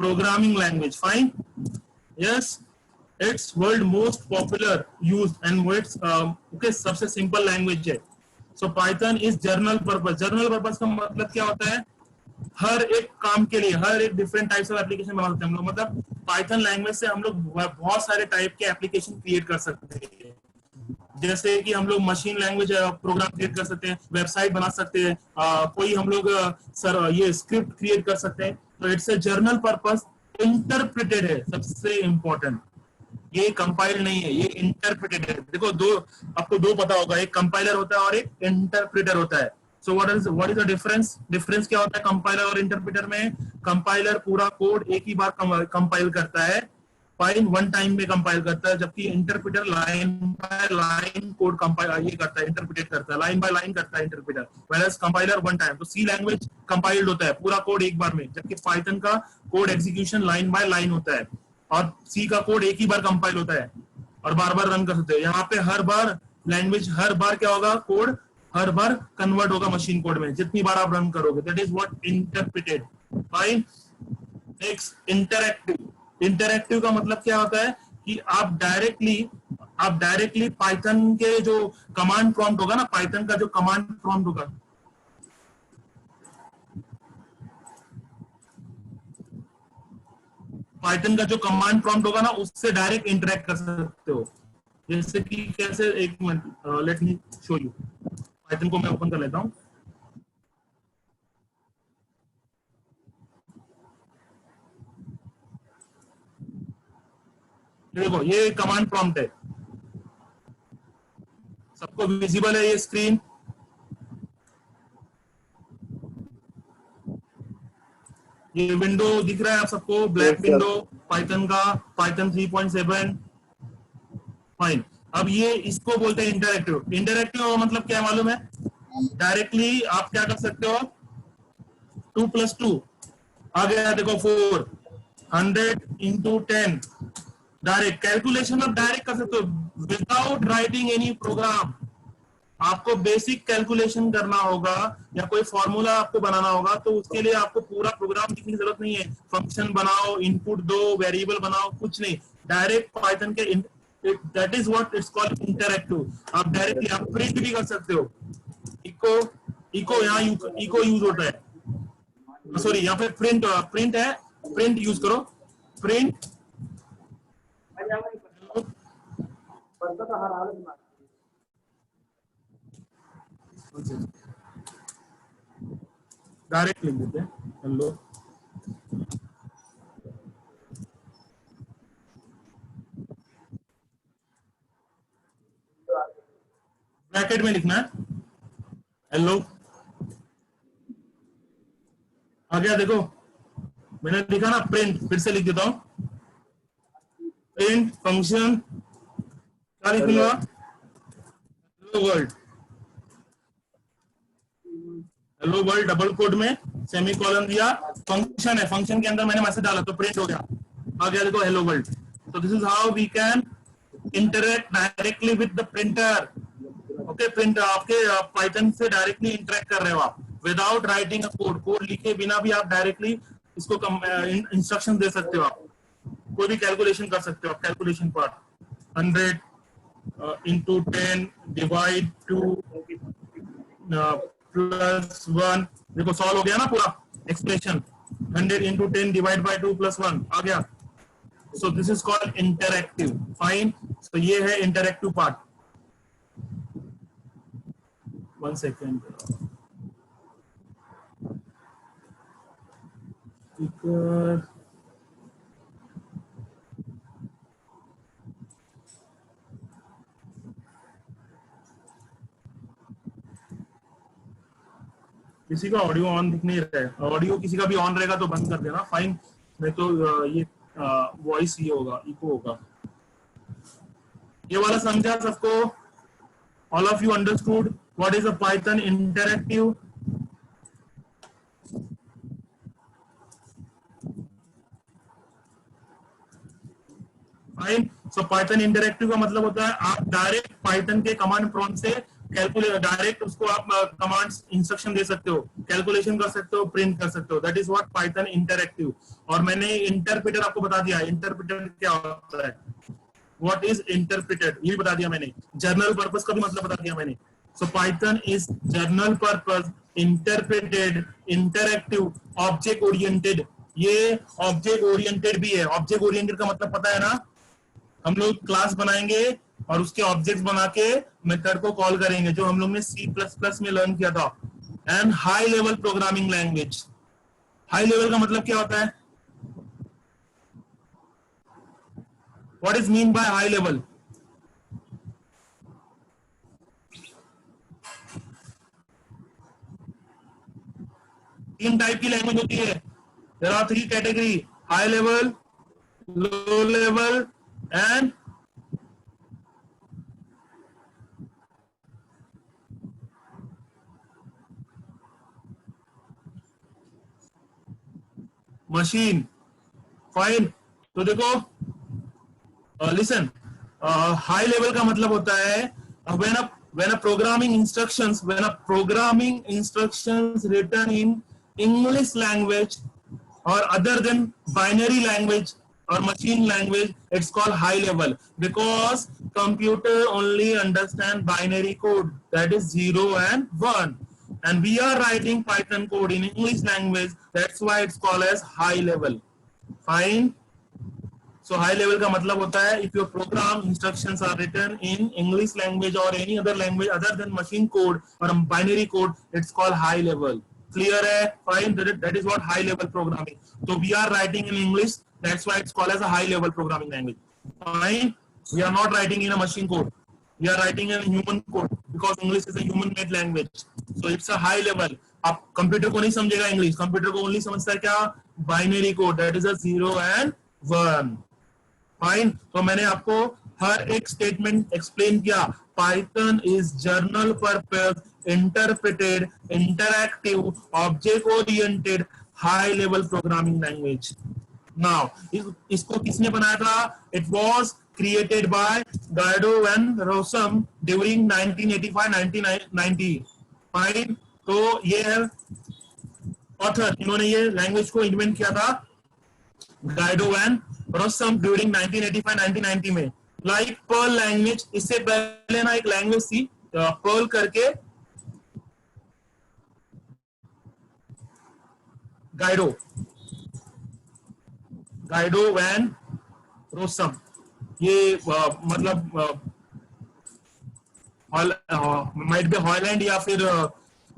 programming language. Fine. Yes, it's world most popular used and it's okay सबसे simple language है. So Python is general purpose. General purpose का मतलब क्या होता है? हर एक काम के लिए हर एक डिफरेंट टाइप्स ऑफ एप्लीकेशन बना सकते हैं हम लोग. मतलब पाइथन लैंग्वेज से हम लोग बहुत सारे टाइप के एप्लीकेशन क्रिएट कर सकते हैं. जैसे कि हम लोग मशीन लैंग्वेज प्रोग्राम क्रिएट कर सकते हैं, वेबसाइट बना सकते हैं, कोई हम लोग ये स्क्रिप्ट क्रिएट कर सकते हैं. तो it's a journal purpose, interpreted है. सबसे इंपॉर्टेंट, ये कंपाइल नहीं है, ये इंटरप्रेटेड है. देखो आपको दो पता होगा, एक कंपाइलर होता है और एक इंटरप्रेटर होता है. So what is the difference? Difference क्या होता है कंपाइलर और इंटरप्रेटर में? कंपाइलर पूरा कोड एक ही बार कंपाइल करता है, फाइन वन टाइम में कंपाइल करता है, जबकि interpreter line by line code compile ये करता है, इंटरप्रेट करता है, लाइन बाय लाइन करता है interpreter. Whereas compiler one time. तो सी लैंग्वेज कंपाइल्ड होता है पूरा कोड एक बार में, जबकि पाइथन का code execution line by line होता है, और सी का कोड एक ही बार कंपाइल होता है और बार बार रन कर सकते हैं. यहाँ पे हर बार लैंग्वेज, हर बार क्या होगा, कोड हर बार कन्वर्ट होगा मशीन कोड में जितनी बार आप रन करोगे. That is what interpreted. Fine. Next, interactive. Interactive का मतलब क्या होता है कि आप डायरेक्टली पाइथन के जो कमांड प्रॉम्प्ट होगा ना, पाइथन का जो कमांड प्रॉम्प्ट होगा, पाइथन का जो कमांड प्रॉम्प्ट होगा ना, उससे डायरेक्ट इंटरेक्ट कर सकते हो. जैसे कि कैसे, एक minute, let me show you. Python को मैं ओपन कर लेता हूं. देखो ये कमांड प्रॉम्प्ट है, सबको विजिबल है ये स्क्रीन. ये विंडो दिख रहा है आप सबको, ब्लैक विंडो पाइथन का, पाइथन 3.7. फाइन. अब ये इसको बोलते हैं इंटरएक्टिव. इंटरएक्टिव का मतलब क्या है मालूम है? डायरेक्टली आप क्या कर सकते हो, 2+2 आ गया, देखो 4, 100 into 10, डायरेक्ट कैलकुलेशन आप डायरेक्ट कर सकते हो विदाउट राइटिंग एनी प्रोग्राम. आपको बेसिक कैलकुलेशन करना होगा या कोई फॉर्मूला आपको बनाना होगा, तो उसके लिए आपको पूरा प्रोग्राम लिखने की जरूरत नहीं है. फंक्शन बनाओ, इनपुट दो, वेरिएबल बनाओ, कुछ नहीं. डायरेक्ट पाइथन के, that is what it's called interactive. आप डायरेक्टली आप प्रिंट भी कर सकते हो. इको यहाँ इको यूज होता है, सॉरी यहाँ पे प्रिंट है, प्रिंट यूज करो. प्रिंट डायरेक्ट लिख देते हैं, हेलो. ब्रैकेट में लिखना है हेलो. आ गया, देखो मैंने लिखा ना प्रिंट, फिर से लिख देता हूं. प्रिंट फंक्शन क्या लिखूंगा, hello world. Hello world double quote में सेमीकोलन दिया, फंक्शन है, फंक्शन के अंदर मैंने मैसेज डाला तो प्रिंट हो गया. आ गया देखो हेलो वर्ल्ड. तो this is how we can interact directly with the printer. Okay, print आपके पाइथन से डायरेक्टली इंटरेक्ट कर रहे हो आप without writing a code. Code लिखे बिना भी आप डायरेक्टली इसको इंस्ट्रक्शन दे सकते हो. आप कोई भी कैलकुलेशन कर सकते हो. आप calculation part 100 into 10 divide 2 plus 1, देखो सॉल्व हो गया ना पूरा expression. 100 into 10 divide by 2 plus 1 आ गया. So this is called interactive. Fine. So ये है इंटरएक्टिव पार्ट. 1 second. किसी का ऑडियो ऑन दिख नहीं रहा है. ऑडियो किसी का भी ऑन रहेगा तो बंद कर देना. फाइन. नहीं तो ये वॉइस ये होगा, इको होगा. ये वाला समझा सबको? All of you understood what is a Python interactive? Fine. So Python interactive का मतलब होता है आप डायरेक्ट पाइथन के कमांड प्रॉम्प्ट से कैलकुलेट डायरेक्ट उसको आप कमांड्स इंस्ट्रक्शन दे सकते हो, कैलकुलेशन कर सकते हो, प्रिंट कर सकते हो, that is what Python interactive. और मैंने इंटरप्रेटर आपको बता दिया, इंटरप्रेटर क्या होता है, व्हाट इज इंटरप्रेटेड ये भी बता दिया मैंने, जर्नल पर्पस का भी मतलब बता दिया मैंने। सो Python is journal purpose, interpreted, interactive, object oriented. ये ऑब्जेक्ट ओरिएंटेड भी है। ऑब्जेक्ट ओरिएंटेड का मतलब पता है ना, हम लोग क्लास बनाएंगे और उसके ऑब्जेक्ट्स बना के मेथड को कॉल करेंगे, जो हम लोग ने सी प्लस प्लस में लर्न किया था। And high level programming language, high level का मतलब क्या होता है, what is mean by high level? तीन टाइप की लैंग्वेज होती है, there are three category, high level, low level and machine. Fine, तो देखो लिसन, हाई लेवल का मतलब होता है when a programming instructions written in English language or other than binary language or machine language, it's called high level, because computer only understand binary code, that is 0 and 1, and we are writing Python code in English language, that's why it's called as high level. Fine. So high level का मतलब होता है if your program instructions are written in English language or any other language other than machine code or binary code, it's called high level. Clear है? Fine. That is what high level programming. So we are writing in English, that's why it's called as a high level programming language. Fine. We are not writing in a machine code. We are writing in human code because English is a human made language. So it's a high level. आप computer को नहीं समझेगा English, computer को only समझता है क्या, binary code, that is a 0 and 1. Fine, तो मैंने आपको हर एक स्टेटमेंट एक्सप्लेन किया। Python is journal purpose, interpreted, interactive, object oriented, high level programming language. Now इसको किसने बनाया था? It was created by Guido and Rossum during 1985-1990। Fine, तो ये है ऑथर, इन्होंने ये लैंग्वेज को इन्वेंट किया था, गाइडो एंड रोसम ड्यूरिंग 1985-1990 में। लाइक पर्ल लैंग्वेज, इससे पहले ना एक लैंग्वेज थी पर्ल करके, गाइडो एंड रोसम, ये मतलब माइट बी हॉलैंड या फिर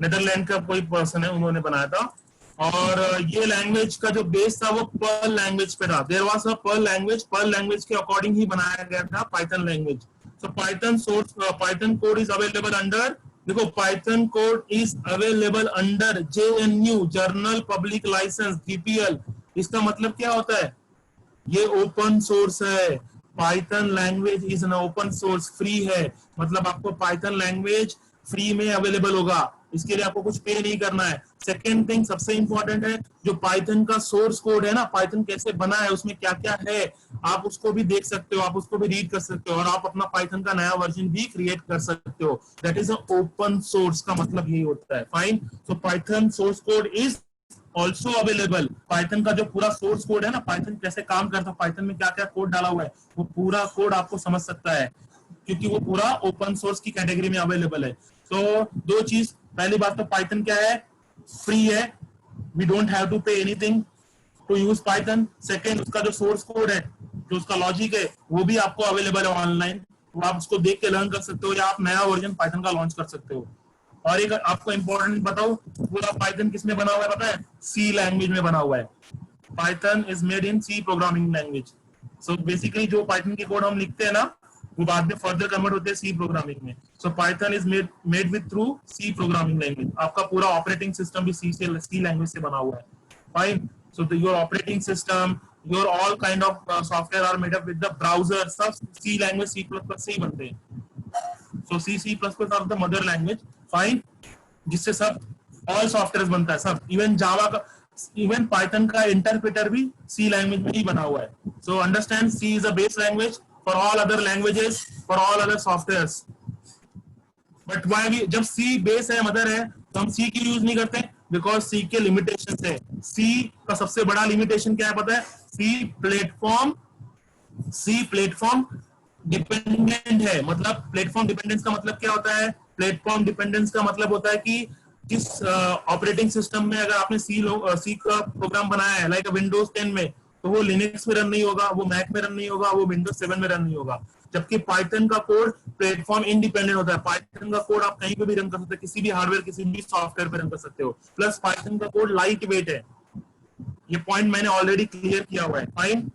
नेदरलैंड का कोई पर्सन है, उन्होंने बनाया था। और ये लैंग्वेज का जो बेस था वो पर्ल लैंग्वेज पे था। There was a Perl language के अकॉर्डिंग ही बनाया गया था Python language. So Python code is available under, देखो Python code is available under JNU, general public license, GPL। इसका मतलब क्या होता है? ये ओपन सोर्स है। Python language is an open source, free है, मतलब आपको पाइथन लैंग्वेज फ्री में अवेलेबल होगा, इसके लिए आपको कुछ पे नहीं करना है। सेकेंड थिंग सबसे इंपॉर्टेंट है, जो पाइथन का सोर्स कोड है ना, पाइथन कैसे बना है, उसमें क्या क्या है, आप उसको भी देख सकते हो, आप उसको भी रीड कर सकते हो, और आप अपना पाइथन का नया वर्जन भी क्रिएट कर सकते हो। दैट इज ओपन सोर्स का मतलब यही होता है। Fine, so Python source code is also available. Python का जो पूरा सोर्स कोड है ना, पाइथन कैसे काम करता है, पाइथन में क्या क्या कोड डाला हुआ है, वो पूरा कोड आपको समझ सकता है, क्योंकि वो पूरा ओपन सोर्स की कैटेगरी में अवेलेबल है। तो दो चीज, पहली बात तो पाइथन क्या है, फ्री है, we don't have to pay anything to use Python. Second, उसका जो सोर्स कोड है, जो उसका लॉजिक है, वो भी आपको अवेलेबल है ऑनलाइन, तो आप उसको देख के लर्न कर सकते हो, या आप नया वर्जन पाइथन का लॉन्च कर सकते हो। और एक आपको इंपॉर्टेंट बताओ, पूरा पाइथन किस में बना हुआ है पता है? सी लैंग्वेज में बना हुआ है। Python is made in C programming language. So basically जो पाइथन के कोड हम लिखते हैं ना, वो बाद में फर्दर कन्वर्ट होते हैं सी प्रोग्रामिंग में। So Python is made with through C programming language. आपका पूरा ऑपरेटिंग सिस्टम भी सी लैंग्वेज से बना हुआ है। Fine, so your operating system, your all kind of software are made up with the browser, सब सी लैंग्वेज C++ से ही बनते हैं। So C++ are the mother language. Fine, जिससे सब ऑल सॉफ्टवेयर बनता है, सब, इवन जावा का, इवन पाइथन का इंटरप्रेटर भी सी लैंग्वेज में ही बना हुआ है। So understand, C is a base language for all other languages, for all other softwares, but why भी, जब सी बेस है, मदर है, तो हम सी क्यों यूज नहीं करते? बिकॉज सी के लिमिटेशन है। सी का सबसे बड़ा लिमिटेशन क्या है पता है? सी प्लेटफॉर्म डिपेंडेंट है। मतलब प्लेटफॉर्म डिपेंडेंस का मतलब क्या होता है? प्लेटफॉर्म डिपेंडेंस का मतलब होता है कि जिस ऑपरेटिंग सिस्टम में अगर आपने सी का प्रोग्राम बनाया है, लाइक विंडोज 10 में, तो वो लिनक्स में रन नहीं होगा, वो मैक में रन नहीं होगा, वो विंडोज 7 में रन नहीं होगा। जबकि पाइथन का कोड प्लेटफॉर्म इंडिपेंडेंट होता है। पाइथन का कोड आप कहीं पे भी रन कर सकते हो, किसी भी हार्डवेयर, किसी भी सॉफ्टवेयर पे रन कर सकते हो। प्लस पाइथन का कोड लाइट वेट है। ये पॉइंट मैंने ऑलरेडी क्लियर किया हुआ है। Fine.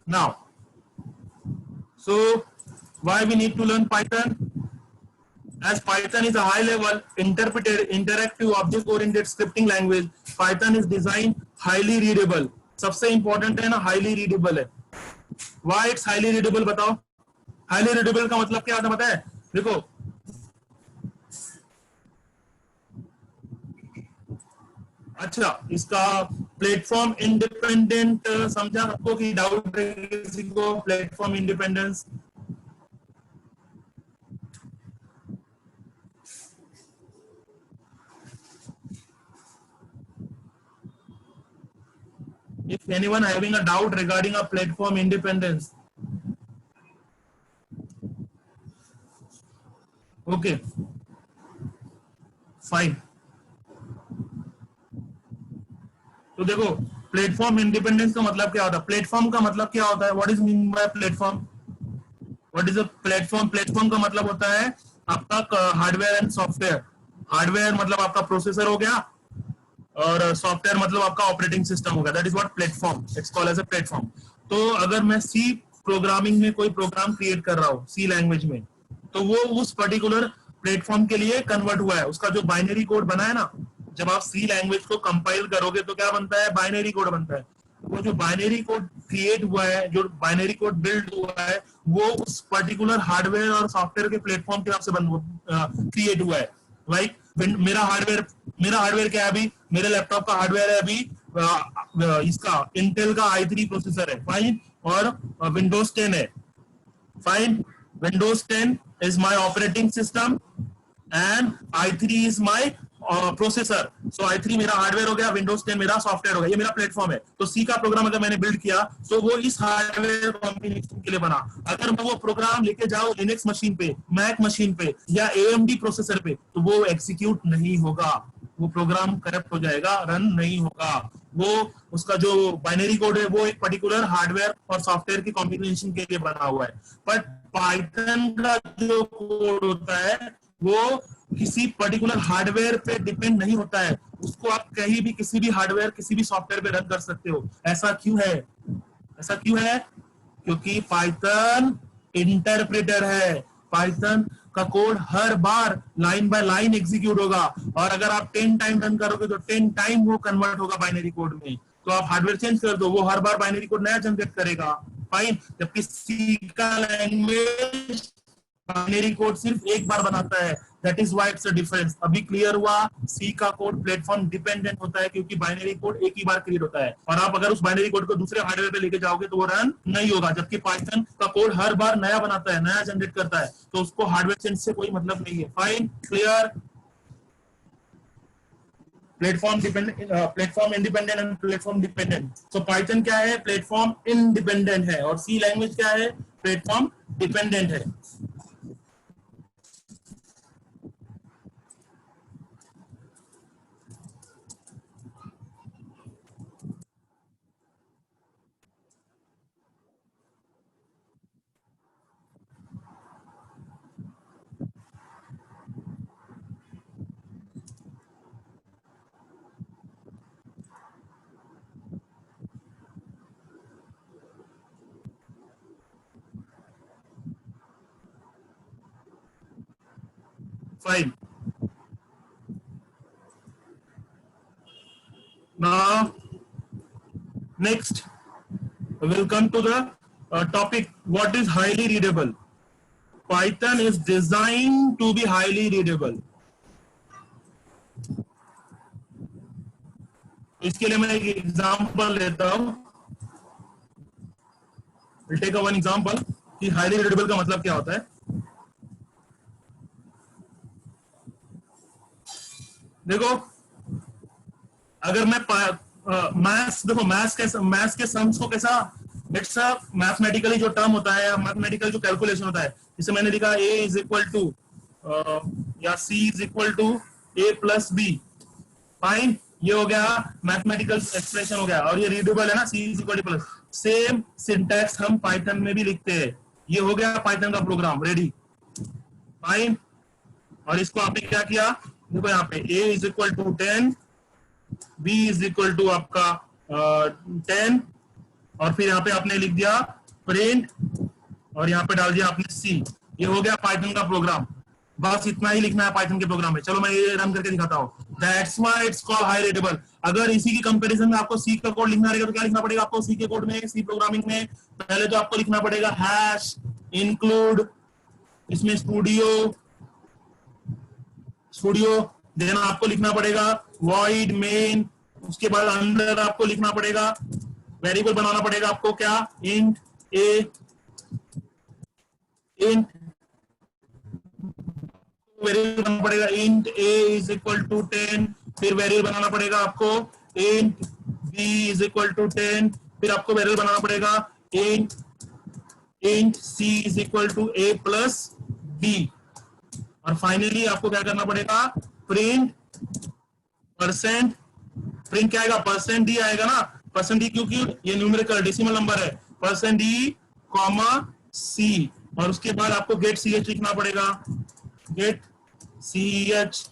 Now, so why we need to learn Python? As Python is a high level interpreted interactive object oriented scripting language, Python is designed highly readable. सबसे important है ना, highly readable है। Why it's highly readable बताओ? Highly readable का मतलब क्या होता है पता है? देखो, अच्छा, इसका प्लेटफॉर्म इंडिपेंडेंट समझा सबको कि डाउट किसी को? Platform independence if anyone having a doubt regarding a platform independence. Okay, fine. तो देखो, प्लेटफॉर्म इंडिपेंडेंस का मतलब क्या होता है? प्लेटफॉर्म का मतलब क्या होता है? What is mean bye platform? What is a platform? Platform का मतलब होता है आपका हार्डवेयर एंड सॉफ्टवेयर। हार्डवेयर मतलब आपका प्रोसेसर हो गया, और सॉफ्टवेयर मतलब आपका ऑपरेटिंग सिस्टम होगा। That is what platform, it's called as a platform. तो अगर मैं सी प्रोग्रामिंग में कोई प्रोग्राम क्रिएट कर रहा हूँ सी लैंग्वेज में, तो वो उस पर्टिकुलर प्लेटफॉर्म के लिए कन्वर्ट हुआ है। उसका जो बाइनरी कोड बना है ना, जब आप सी लैंग्वेज को कंपाइल करोगे तो क्या बनता है? बाइनरी कोड बनता है। वो जो बाइनरी कोड क्रिएट हुआ है, जो बाइनरी कोड बिल्ड हुआ है, वो उस पर्टिकुलर हार्डवेयर और सॉफ्टवेयर के प्लेटफॉर्म के हिसाब से क्रिएट हुआ है। लाइक मेरा हार्डवेयर क्या है अभी? मेरे लैपटॉप का हार्डवेयर है अभी इसका इंटेल का i3 प्रोसेसर है, फाइन, और विंडोज 10 है, fine. Windows 10 is my operating system and i3 is my processor. So i3 मेरा हार्डवेयर हो गया, विंडोज 10 मेरा सॉफ्टवेयर हो गया, ये मेरा प्लेटफॉर्म है। तो सी का प्रोग्राम अगर मैंने बिल्ड किया तो वो इस हार्डवेयर कॉम्बिनेशन के लिए बना। अगर मैं वो प्रोग्राम लेके जाऊं लिनक्स मशीन पे, मैक मशीन पे या एएमडी प्रोसेसर पे, तो वो एग्जीक्यूट नहीं होगा, वो प्रोग्राम करप्ट हो जाएगा, रन नहीं होगा। वो उसका जो बाइनरी कोड है वो एक पर्टिकुलर हार्डवेयर और सॉफ्टवेयर की कॉम्बिनेशन के लिए बना हुआ है। बट पाइथन का जो कोड होता है वो किसी पर्टिकुलर हार्डवेयर पे डिपेंड नहीं होता है। उसको आप कहीं भी, किसी भी हार्डवेयर, किसी भी सॉफ्टवेयर पे रन कर सकते हो। ऐसा क्यों है? ऐसा क्यों है? क्योंकि पाइथन इंटरप्रेटर है। पाइथन का code her bar line by line execute होगा, और अगर आप 10 टाइम रन करोगे तो 10 टाइम वो कन्वर्ट होगा बाइनरी कोड में। तो आप हार्डवेयर चेंज कर दो, वो हर बार बाइनरी कोड नया जनरेट करेगा, फाइन। जबकि सी का लैंग्वेज बाइनरी कोड सिर्फ एक बार बनाता है। That is why it's a difference. अभी क्लियर हुआ? सी का कोड प्लेटफॉर्म डिपेंडेंट होता है क्योंकि बाइनरी कोड एक ही बार क्रिएट होता है, और आप अगर उस बाइनरी कोड को दूसरे हार्डवेयर पे लेके जाओगे तो वो रन नहीं होगा। जबकि पाइथन का कोड हर बार नया बनाता है, नया जनरेट करता है, तो उसको हार्डवेयर चेंज से कोई मतलब नहीं है। Fine, clear? Platform independent and platform dependent. तो पाइथन क्या है? प्लेटफॉर्म इंडिपेंडेंट है, और सी लैंग्वेज क्या है? प्लेटफॉर्म डिपेंडेंट है। Fine, now next we'll come to the topic, what is highly readable? Python is designed to be highly readable. इसके लिए मैं एक एग्जांपल लेता हूं। We'll take a one example. कि हाईली रीडेबल का मतलब क्या होता है। देखो अगर मैं मैथ्स, देखो मैथ्स के सम्स को कैसा, इट्स अ मैथमेटिकली जो टर्म होता है, मैथमेटिकल जो कैलकुलेशन होता है, जिसे मैंने लिखा a इज इक्वल टू या c is equal to a plus B, फाइन, ये हो गया मैथमेटिकल एक्सप्रेशन हो गया, और ये रीडेबल है ना, c is equal two plus. Same syntax हम पाइथन में भी लिखते हैं। ये हो गया पाइथन का प्रोग्राम रेडी, फाइन। और इसको आपने क्या किया, देखो यहाँ पे a is equal to 10, b is equal to आपका 10, और फिर यहाँ पे आपने लिख दिया प्रिंट, और यहाँ पे डाल दिया आपने सी। ये हो गया पाइथन का प्रोग्राम। बस इतना ही लिखना है पाइथन के प्रोग्राम में। चलो मैं ये रन करके दिखाता हूँ। That's why it's called high readable. अगर इसी की कंपैरिजन में आपको सी का कोड लिखना रहेगा तो क्या लिखना पड़ेगा आपको सी के कोड में, सी प्रोग्रामिंग में? पहले तो आपको लिखना पड़ेगा हैश इंक्लूड, इसमें स्टूडियो स्टूडियो, देन आपको लिखना पड़ेगा void main, उसके बाद अंदर आपको लिखना पड़ेगा वेरिएबल बनाना पड़ेगा आपको क्या, int a, int वेरिएबल बनाना पड़ेगा int a is equal to 10, फिर वेरिएबल बनाना पड़ेगा आपको int b is equal to 10, फिर आपको वेरिएबल बनाना पड़ेगा int c is equal to a plus b, और फाइनली आपको क्या करना पड़ेगा, प्रिंट परसेंट, प्रिंट क्या आएगा, परसेंट डी आएगा ना, परसेंट डी, क्योंकि ये न्यूमेरिकल डेसिमल नंबर है, परसेंट डी कॉमा सी, और उसके बाद आपको गेट सी एच लिखना पड़ेगा, गेट सी एच।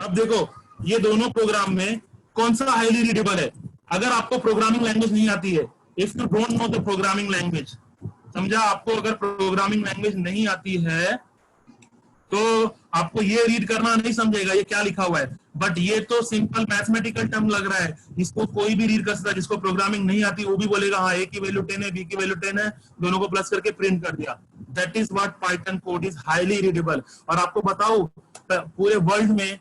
अब देखो ये दोनों प्रोग्राम में कौन सा हाईली रीडेबल है। अगर आपको प्रोग्रामिंग लैंग्वेज नहीं आती है, if you don't know the programming language, समझा, आपको अगर प्रोग्रामिंग लैंग्वेज नहीं आती है तो आपको ये रीड करना नहीं समझेगा ये क्या लिखा हुआ है, बट ये तो सिंपल मैथमेटिकल टर्म लग रहा है, इसको कोई भी रीड कर सकता है। जिसको प्रोग्रामिंग नहीं आती वो भी बोलेगा हाँ ए की वैल्यू 10 है, बी की वैल्यू 10 है, दोनों को प्लस करके प्रिंट कर दिया। That is what Python code is highly readable. और आपको बताओ पूरे वर्ल्ड में,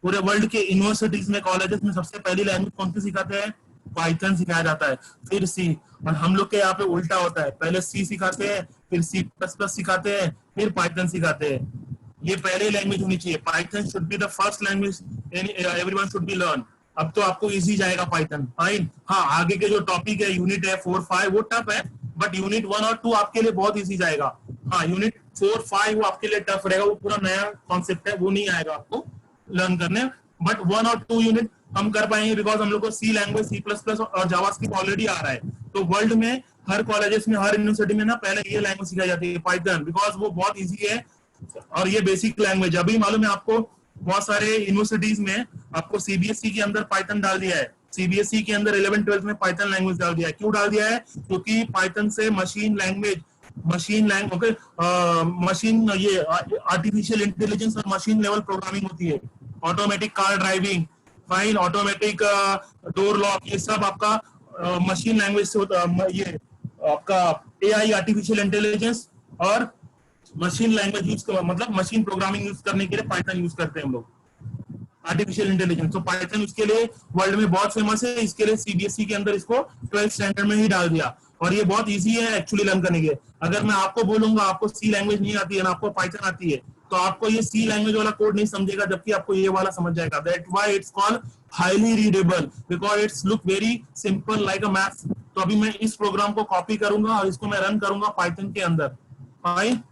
पूरे वर्ल्ड के यूनिवर्सिटीज में, कॉलेजेस में सबसे पहली लैंग्वेज कौन सी सिखाते हैं, पाइथन सिखाया जाता है, फिर सी। और हम लोग के यहाँ पे उल्टा होता है, पहले सी सिखाते हैं, फिर सी प्लस प्लस सिखाते हैं, फिर पाइथन सिखाते हैं। ये पहले लैंग्वेज होनी चाहिए, Python should be the first language everyone should be learn. अब तो आपको इजी जाएगा पाइथन, फाइन। हाँ आगे के जो टॉपिक है, यूनिट है 4, 5 वो टफ है, बट यूनिट 1 और 2 आपके लिए बहुत इजी जाएगा। हाँ यूनिट 4, 5 वो आपके लिए टफ रहेगा, वो पूरा नया कॉन्सेप्ट है, वो नहीं आएगा आपको लर्न करने, बट 1 और 2 यूनिट हम कर पाएंगे, बिकॉज हम लोग को सी लैंग्वेज, सी प्लस प्लस और जावास्क्रिप्ट ऑलरेडी आ रहा है। तो वर्ल्ड में हर कॉलेजेस में, हर यूनिवर्सिटी में ना पहले ये लैंग्वेज सिखाई जाती है पाइथन, बिकॉज वो बहुत इजी है और ये बेसिक लैंग्वेज। अभी मालूम है आपको, बहुत सारे यूनिवर्सिटीज में आपको सीबीएसई के अंदर पाइथन डाल दिया है, सीबीएसई के अंदर 11, 12 में पाइथन लैंग्वेज डाल दिया है। क्यों डाल दिया है, क्योंकि पाइथन से मशीन ये आर्टिफिशियल इंटेलिजेंस और मशीन लेवल प्रोग्रामिंग होती है, automatic car driving, fine, automatic door lock, ये सब आपका मशीन लैंग्वेज से होता है। ये आपका एआई, आर्टिफिशियल इंटेलिजेंस और मशीन लैंग्वेज यूज कर, मतलब मशीन प्रोग्रामिंग यूज करने के लिए पाइथन यूज करते हैं हम लोग, आर्टिफिशियल इंटेलिजेंस। तो पाइथन उसके लिए वर्ल्ड में बहुत फेमस है, इसके लिए सीबीएसई के अंदर इसको 12th स्टैंडर्ड में ही डाल दिया, और ये बहुत इजी है एक्चुअली लर्न करने के। अगर मैं आपको बोलूंगा आपको सी लैंग्वेज नहीं आती है ना, आपको पाइथन आती है, तो आपको ये सी लैंग्वेज वाला कोड नहीं समझेगा, जबकि आपको ये वाला समझ जाएगा। That why it's called highly readable, because it's look very simple like a maths. तो अभी मैं इस प्रोग्राम को कॉपी करूंगा और इसको मैं रन करूंगा पाइथन के अंदर, फाइन।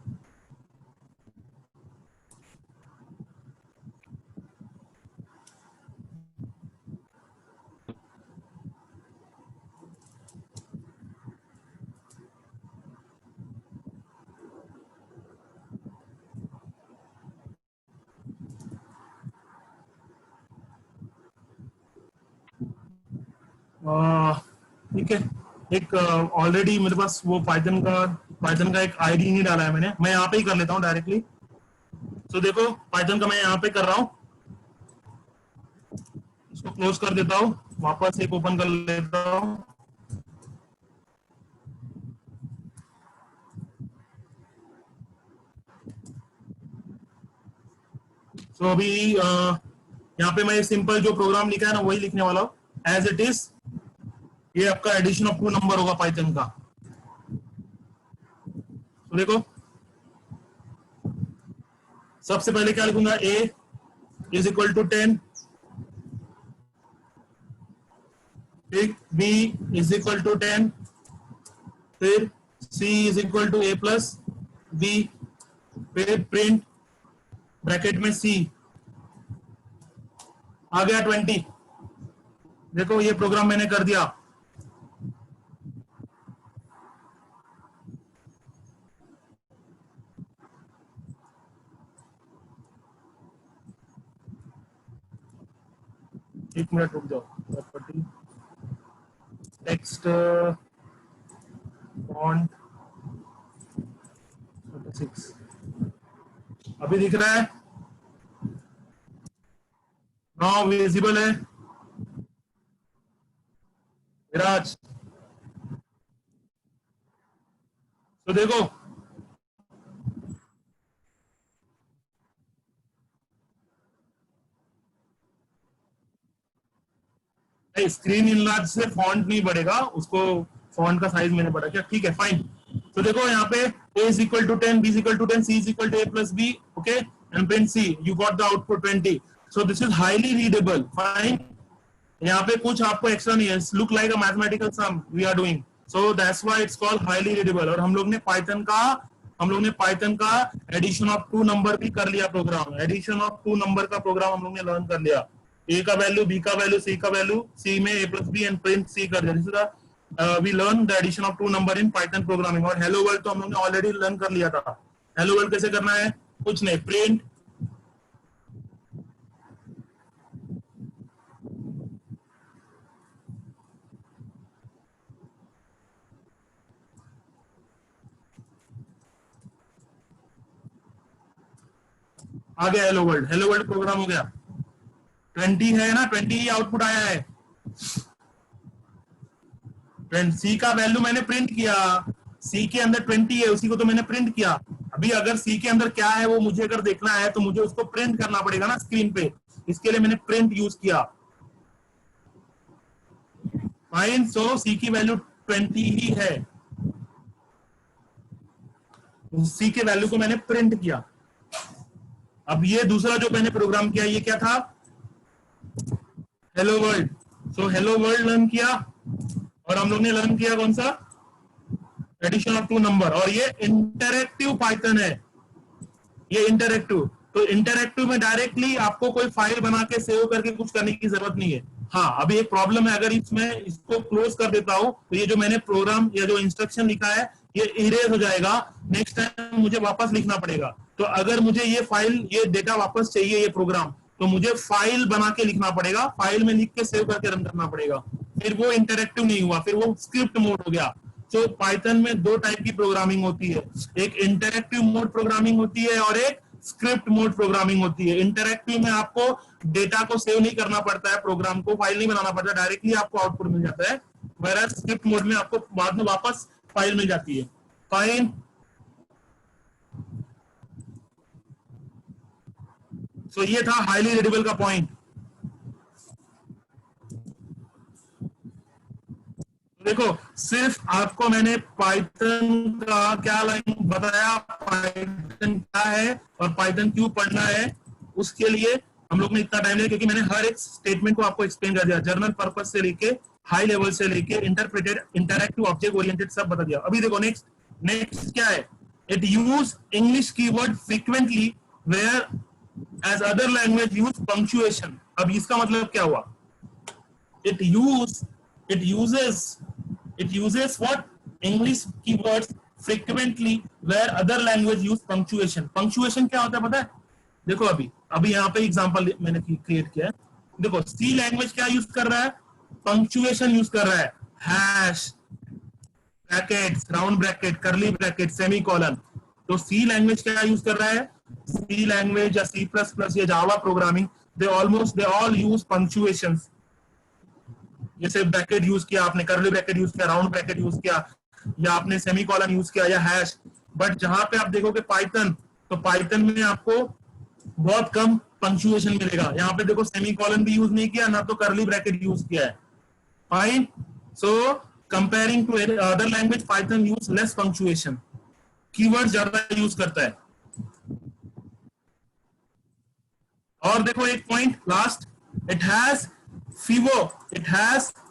ठीक है, एक ऑलरेडी मेरे पास वो पाइथन का एक आईडी नहीं डाला है मैंने, मैं यहाँ पे ही कर लेता हूँ डायरेक्टली। तो देखो पाइथन का मैं यहाँ पे कर रहा हूँ, इसको क्लोज कर देता हूँ, वापस एक ओपन कर लेता हूँ। तो अभी यहाँ पे मैं सिंपल जो प्रोग्राम लिखा है ना वही लिखने वाला हूँ, एज इट इज। ये आपका एडिशन ऑफ 2 नंबर होगा पाइथन का, तो देखो सबसे पहले क्या लिखूंगा, a इज इक्वल टू 10, फिर b इज इक्वल टू 10, फिर c is equal to a plus b, फिर प्रिंट ब्रैकेट में c आ गया 20। देखो ये प्रोग्राम मैंने कर दिया। एक मिनट रुक जाओ, प्रॉपर्टी टेक्स्ट फॉन्ट 36 अभी दिख रहा है, नाउ विजिबल है विराज। तो देखो स्क्रीन इनलार्ज से फॉन्ट नहीं बढ़ेगा, उसको फॉन्ट का साइज मैंने बढ़ा क्या, ठीक है फाइन। तो देखो यहाँ पे a is equal to 10, b is equal to 10, c is equal to a plus b, okay, and print c, you got the output 20. So this is highly readable, fine. यहाँ पे कुछ आपको एक्स्ट्रा नहीं है, look like a mathematical sum we are doing, so that's why it's called highly readable. और हम लोग ने पाइथन का एडिशन ऑफ टू नंबर भी कर लिया program, addition of two number का प्रोग्राम हम लोग ने लर्न कर लिया, a का वैल्यू, b का वैल्यू, c का वैल्यू, c में a plus b and print c कर दिया। we learn the addition of two number in Python programming। और hello world तो हम लोग ने ऑलरेडी लर्न कर लिया था। hello world कैसे करना है, कुछ नहीं, प्रिंट आ गया हेलो वर्ल्ड प्रोग्राम हो गया, 20 है ना, 20 ही आउटपुट आया है। सी का वैल्यू मैंने प्रिंट किया, सी के अंदर 20 है, उसी को तो मैंने प्रिंट किया। अभी अगर सी के अंदर क्या है वो मुझे अगर देखना है तो मुझे उसको प्रिंट करना पड़ेगा ना स्क्रीन पे, इसके लिए मैंने प्रिंट यूज किया, फाइन। सो सी की वैल्यू 20 ही है, सी के वैल्यू को मैंने प्रिंट किया। अब ये दूसरा जो मैंने प्रोग्राम किया ये क्या था, hello world. So hello world learn किया, और हम लोग ने लर्न किया कौन सा, एडिशन ऑफ टू नंबर। और ये इंटरैक्टिव पाइथन है, ये इंटरैक्टिव, तो इंटरैक्टिव में डायरेक्टली आपको कोई फाइल बना के सेव करके कुछ करने की जरूरत नहीं है। हाँ अभी एक प्रॉब्लम है, अगर इसमें इसको क्लोज कर देता हूं तो ये जो मैंने प्रोग्राम या जो इंस्ट्रक्शन लिखा है ये इरेज हो जाएगा, नेक्स्ट टाइम मुझे वापस लिखना पड़ेगा। तो अगर मुझे ये फाइल, ये डेटा वापस चाहिए, ये प्रोग्राम, तो मुझे फाइल बना के लिखना पड़ेगा, फाइल में लिख के सेव करके रन करना पड़ेगा, फिर वो इंटरैक्टिव नहीं हुआ, फिर वो स्क्रिप्ट मोड हो गया। तो पाइथन में दो टाइप की प्रोग्रामिंग होती है, एक इंटरैक्टिव मोड प्रोग्रामिंग होती है और एक स्क्रिप्ट मोड प्रोग्रामिंग होती है। इंटरैक्टिव में आपको डेटा को सेव नहीं करना पड़ता है, प्रोग्राम को फाइल नहीं बनाना पड़ता, डायरेक्टली आपको आउटपुट मिल जाता है, वैराज स्क्रिप्ट मोड में आपको बाद में वापस फाइल मिल जाती है, फाइन। तो ये था हाईली रीडेबल का पॉइंट। देखो सिर्फ आपको मैंने पाइथन का क्या लाइन बताया, पाइथन क्या है और पाइथन क्यों पढ़ना है, उसके लिए हम लोग ने इतना टाइम लिया क्योंकि मैंने हर एक स्टेटमेंट को आपको एक्सप्लेन कर दिया, जर्नल पर्पस से लेके हाई लेवल से लेके इंटरप्रेटेड, इंटरैक्टिव, ऑब्जेक्ट ओरिएंटेड सब बता दिया। अभी देखो नेक्स्ट क्या है, it use English keyword frequently whereas other language use punctuation. अब इसका मतलब क्या हुआ, it uses what English keywords frequently where other language use punctuation। punctuation क्या होता है पता है, देखो अभी यहाँ पे एग्जांपल मैंने क्रिएट किया है, देखो सी लैंग्वेज क्या यूज कर रहा है, पंक्चुएशन यूज कर रहा है, hash, brackets, round bracket, curly bracket, semicolon. तो सी लैंग्वेज क्या यूज कर रहा है, सी लैंग्वेज या सी प्लस प्लस या Java programming, they all use punctuations. जैसे ब्रैकेट यूज किया आपने, कर्ली ब्रैकेट यूज किया, राउंड ब्रैकेट यूज किया, या आपने सेमीकोलन यूज किया या हैश। बट जहां पे आप देखोगे पाइथन, तो पाइथन में आपको बहुत कम पंक्चुएशन मिलेगा। यहाँ पे देखो सेमीकोलन भी यूज नहीं किया, ना तो कर्ली ब्रैकेट यूज किया है, fine. So comparing to other language Python use less punctuation. Keyword ज्यादा यूज करता है। और देखो एक point last, it has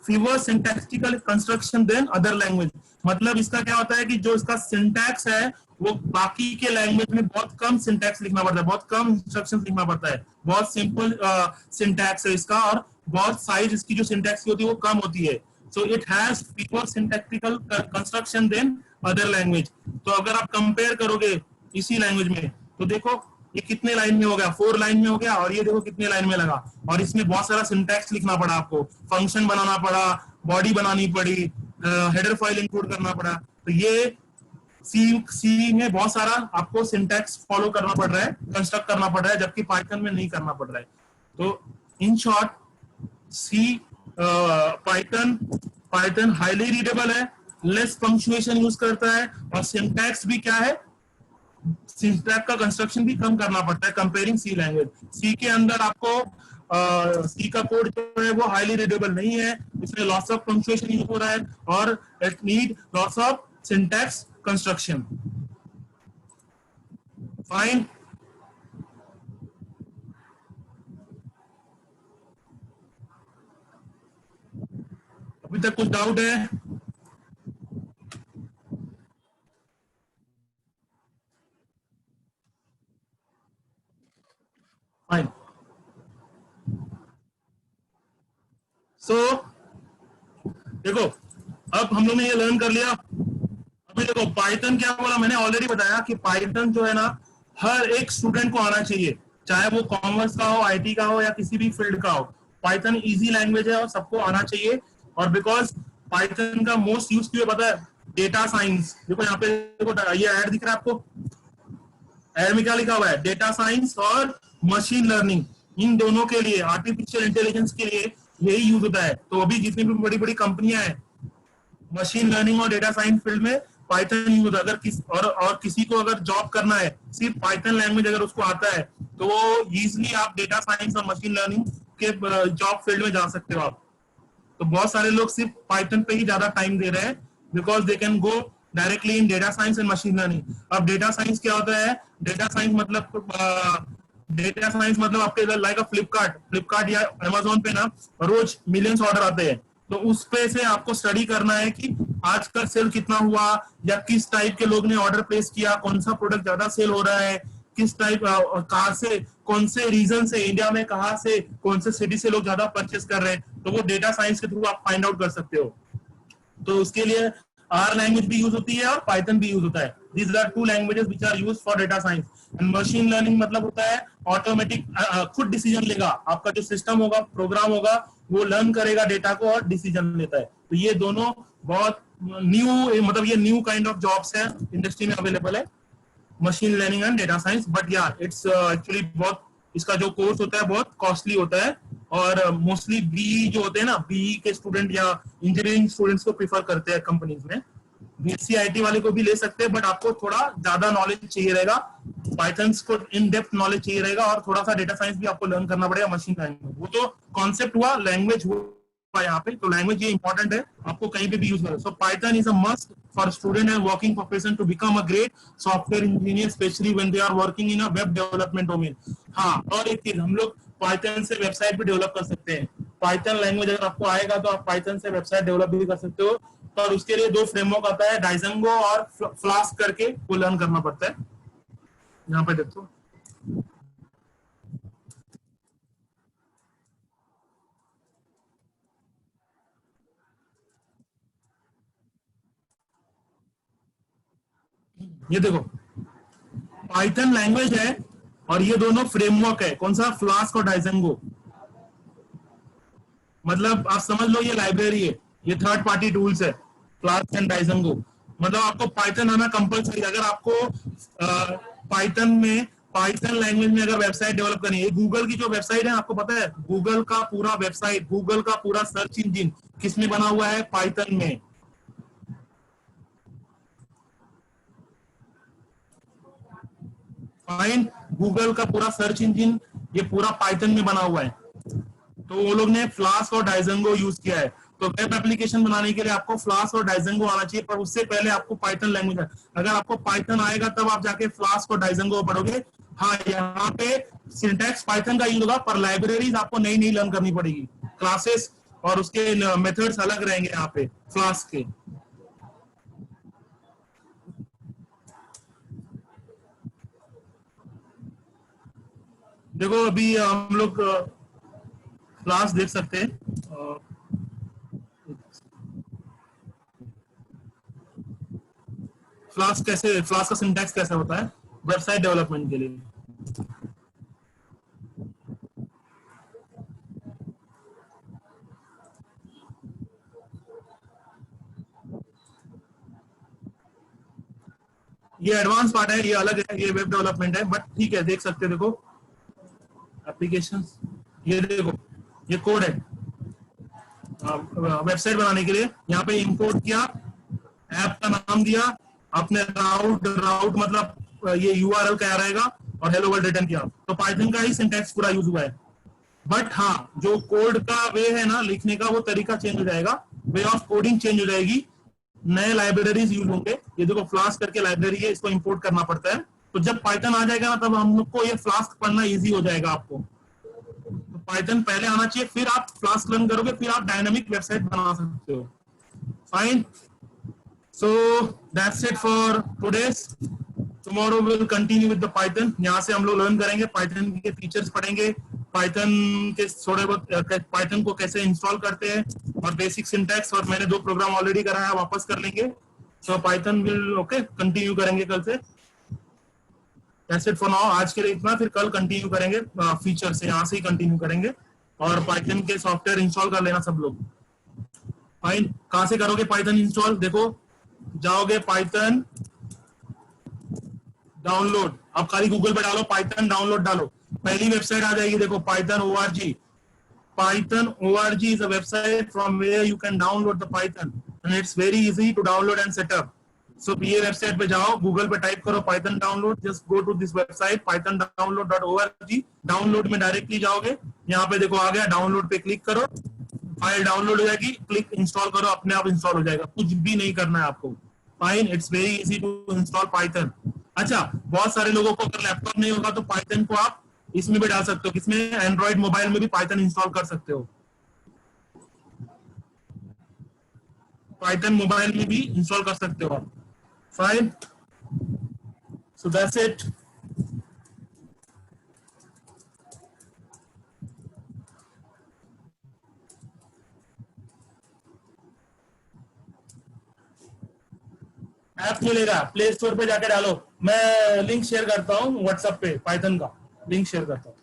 fewer syntactical construction than other language. मतलब इसका क्या होता है कि जो इसका सिंटैक्स है वो बाकी के लैंग्वेज में बहुत कम सिंटैक्स लिखना पड़ता है, बहुत कम इंस्ट्रक्शंस लिखना पड़ता है, बहुत सिंपल सिंटैक्स है इसका, और बहुत साइज इसकी जो सिंटैक्स की होती है वो कम होती है। So it has fewer syntactical construction than other language. तो अगर आप कंपेयर करोगे इसी लैंग्वेज में, तो देखो ये कितने लाइन में हो गया, 4 लाइन में हो गया, और ये देखो कितने लाइन में लगा, और इसमें बहुत सारा सिंटैक्स लिखना पड़ा आपको, फंक्शन बनाना पड़ा, बॉडी बनानी पड़ी, हेडर फाइल इंक्लूड करना पड़ा। तो ये सी में बहुत सारा आपको सिंटैक्स फॉलो करना पड़ रहा है, कंस्ट्रक्ट करना पड़ रहा है, जबकि पाइथन में नहीं करना पड़ रहा है। तो in short see Python highly readable है, लेस पंक्चुएशन यूज करता है, और सिंटैक्स भी क्या है, सिंटैक्स का कंस्ट्रक्शन भी कम करना पड़ता है कंपेयरिंग सी लैंग्वेज। सी के अंदर आपको सी का कोड जो है वो हाईली रीडेबल नहीं है, इसमें लॉस ऑफ पंक्चुएशन यूज हो रहा है, और it need loss of syntax construction. Fine. अभी तक कुछ डाउट है? फाइन। सो देखो, अब हम लोग ने ये लर्न कर लिया। अभी देखो पाइथन क्या बोला, मैंने ऑलरेडी बताया कि पाइथन जो है ना हर एक स्टूडेंट को आना चाहिए, चाहे वो कॉमर्स का हो, आईटी का हो, या किसी भी फील्ड का हो। पाइथन इजी लैंग्वेज है और सबको आना चाहिए। और बिकॉज पाइथन का मोस्ट यूज क्यों पता है? Data science. देखो यहाँ पे देखो, ये ऐड दिख रहा है आपको, ऐड में क्या लिखा हुआ है? डेटा साइंस और मशीन लर्निंग, इन दोनों के लिए, आर्टिफिशियल इंटेलिजेंस के लिए यही यूज होता है। तो अभी जितनी भी बड़ी बड़ी कंपनियां हैं मशीन लर्निंग और डेटा साइंस फील्ड में, पाइथन यूज होता है। अगर और किसी को अगर जॉब करना है, सिर्फ पाइथन लैंग्वेज अगर उसको आता है, तो वो इजिली आप डेटा साइंस और मशीन लर्निंग के जॉब फील्ड में जा सकते हो आप। तो बहुत सारे लोग सिर्फ पाइथन पे ही ज्यादा टाइम दे रहे हैं, because they can go directly in data science and machine learning. अब डेटा साइंस क्या होता है? डेटा साइंस मतलब आपके इधर लाइक फ्लिपकार्ट या अमेजोन पे ना रोज मिलियंस ऑर्डर आते हैं। तो उस पे से आपको स्टडी करना है कि आज का सेल कितना हुआ, या किस टाइप के लोग ने ऑर्डर प्लेस किया, कौन सा प्रोडक्ट ज्यादा सेल हो रहा है, किस टाइप, कहाँ से, कौन से रीजन से, इंडिया में कहाँ से, कौन से सिटी से लोग ज्यादा परचेस कर रहे हैं। तो वो डेटा साइंस के थ्रू आप फाइंड आउट कर सकते हो। तो उसके लिए आर लैंग्वेज भी यूज होती है और पाइथन भी यूज होता है। These are 2 languages which are used for data science. And machine learning मतलब होता है ऑटोमेटिक, खुद डिसीजन लेगा, आपका जो सिस्टम होगा, प्रोग्राम होगा, वो लर्न करेगा डेटा को और डिसीजन लेता है। तो ये दोनों बहुत न्यू, मतलब ये न्यू काइंड ऑफ जॉब्स है, इंडस्ट्री में अवेलेबल है, machine learning and data science. But या इट्स एक्चुअली बहुत, इसका जो कोर्स होता है बहुत कॉस्टली होता है, और मोस्टली बीई जो होते हैं ना, बीई के स्टूडेंट या इंजीनियरिंग स्टूडेंट्स को प्रीफर करते हैं कंपनीज में। बीएससी वाले को भी ले सकते हैं, बट आपको थोड़ा ज्यादा नॉलेज चाहिए रहेगा, पाइथन को इन डेप्थ नॉलेज चाहिए रहेगा, और थोड़ा सा डेटा साइंस भी आपको लर्न करना पड़ेगा, मशीन लर्निंग। वो तो कॉन्सेप्ट हुआ, लैंग्वेज हुआ यहाँ पे। तो लैंग्वेज ये इंपॉर्टेंट है, आपको कहीं पे भी यूज करें। So Python is a must for student and working profession to become a great software engineer, specially when they are working in a web development domain. हाँ, और एक चीज, हम लोग पाइथन से वेबसाइट भी डेवलप कर सकते हैं। पाइथन लैंग्वेज अगर आपको आएगा तो आप पाइथन से वेबसाइट डेवलप भी कर सकते हो। और उसके लिए 2 फ्रेमवर्क आता है, डाइजेंगो और फ्लास्क करके, वो लर्न करना पड़ता है। यहाँ पे देखो, ये देखो पाइथन लैंग्वेज है और ये दोनों फ्रेमवर्क है। कौन सा? फ्लास्क और डाइजेंगो। मतलब आप समझ लो ये लाइब्रेरी है, ये थर्ड पार्टी टूल्स है, फ्लास्क एंड डाइजेंगो। मतलब आपको पाइथन आना कंपलसरी। अगर आपको पाइथन में, पाइथन लैंग्वेज में अगर वेबसाइट डेवलप करनी है, गूगल की जो वेबसाइट है, आपको पता है गूगल का पूरा वेबसाइट, गूगल का पूरा सर्च इंजिन किसमें बना हुआ है? पाइथन में। फाइन, गूगल का पूरा सर्च इंजिन ये पूरा पाइथन में बना हुआ है। तो वो लोग ने फ्लास्क और डाइजेंगो यूज किया है। तो वेब एप्लीकेशन बनाने के लिए आपको फ्लास्क और डाइजेंगो आना चाहिए, पर उससे पहले आपको पाइथन लैंग्वेज है। अगर आपको पाइथन आएगा तब आप जाके फ्लास्क और डाइजेंगो पढ़ोगे। हाँ, यहाँ पे सिंटैक्स पाइथन का यूज होगा, पर लाइब्रेरीज आपको नई नई लर्न करनी पड़ेगी, क्लासेस और उसके मेथड्स अलग रहेंगे यहाँ पे फ्लास्क के। देखो अभी हम लोग क्लास देख सकते हैं। फ्लास्क का सिंटैक्स कैसे होता है वेबसाइट डेवलपमेंट के लिए। ये एडवांस पार्ट है, ये अलग है, ये वेब डेवलपमेंट है, बट ठीक है, देख सकते हो। देखो एप्लीकेशंस, ये देखो, ये कोड है वेबसाइट बनाने के लिए। यहाँ पे इंपोर्ट किया, ऐप का नाम दिया, आपने राउट राउट मतलब ये यूआरएल क्या रहेगा, और हेलो वर्ल्ड रिटर्न किया। तो पाइथन का ही सिंटैक्स पूरा यूज हुआ है, बट हाँ जो कोड का वे है ना लिखने का, वो तरीका चेंज हो जाएगा, वे ऑफ कोडिंग चेंज हो जाएगी, नए लाइब्रेरीज यूज होंगे। ये देखो फ्लास्क करके लाइब्रेरी है, इसको इंपोर्ट करना पड़ता है। तो जब पाइथन आ जाएगा ना, तब हम लोग को ये फ्लास्क पढ़ना इजी हो जाएगा आपको। तो पाइथन पहले आना चाहिए, फिर आप फ्लास्क लर्न करोगे, फिर आप डायनामिक वेबसाइट बना सकते हो। Fine, so that's it for today's. Tomorrow will continue with the Python. यहाँ से हम लोग लर्न करेंगे, पाइथन के फीचर्स पढ़ेंगे, पाइथन के थोड़े बहुत पाइथन को कैसे इंस्टॉल करते हैं, और बेसिक सिंटैक्स, और मैंने 2 प्रोग्राम ऑलरेडी कराया, वापस कर लेंगे। सो पाइथन विल ओके कंटिन्यू करेंगे कल से। दैट्स इट फॉर नाउ, आज के लिए इतना, फिर कल कंटिन्यू करेंगे फीचर से, यहाँ से ही कंटिन्यू करेंगे। और पाइथन के सॉफ्टवेयर इंस्टॉल कर लेना सब लोग। फाइन, कहाँ से करोगे पाइथन इंस्टॉल? देखो जाओगे पाइथन डाउनलोड, आप खाली गूगल पे डालो पाइथन डाउनलोड डालो, पहली वेबसाइट आ जाएगी। देखो Python ORG, Python ORG is a website from where you can download the Python and it's very easy to download and set up. So ये वेबसाइट पे जाओ, गूगल पे टाइप करो Python download, just go to this website pythondownload.org। Download में directly जाओगे, यहाँ पे देखो आ गया, डाउनलोड पे क्लिक करो, फाइल डाउनलोड हो जाएगी, क्लिक इंस्टॉल करो, अपने आप इंस्टॉल हो जाएगा, कुछ भी नहीं करना है आपको। Fine, it's very easy to install Python. अच्छा, बहुत सारे लोगों को अगर लैपटॉप नहीं होगा तो पाइथन को आप इसमें भी डाल सकते हो, किसमें? एंड्रॉइड मोबाइल में भी पाइथन इंस्टॉल कर सकते हो, पाइथन मोबाइल में भी इंस्टॉल कर सकते हो आप। Fine, so that's it. App मिलेगा, प्ले स्टोर पे जाके डालो, मैं लिंक शेयर करता हूँ व्हाट्सएप पे, पाइथन का लिंक शेयर करता हूँ।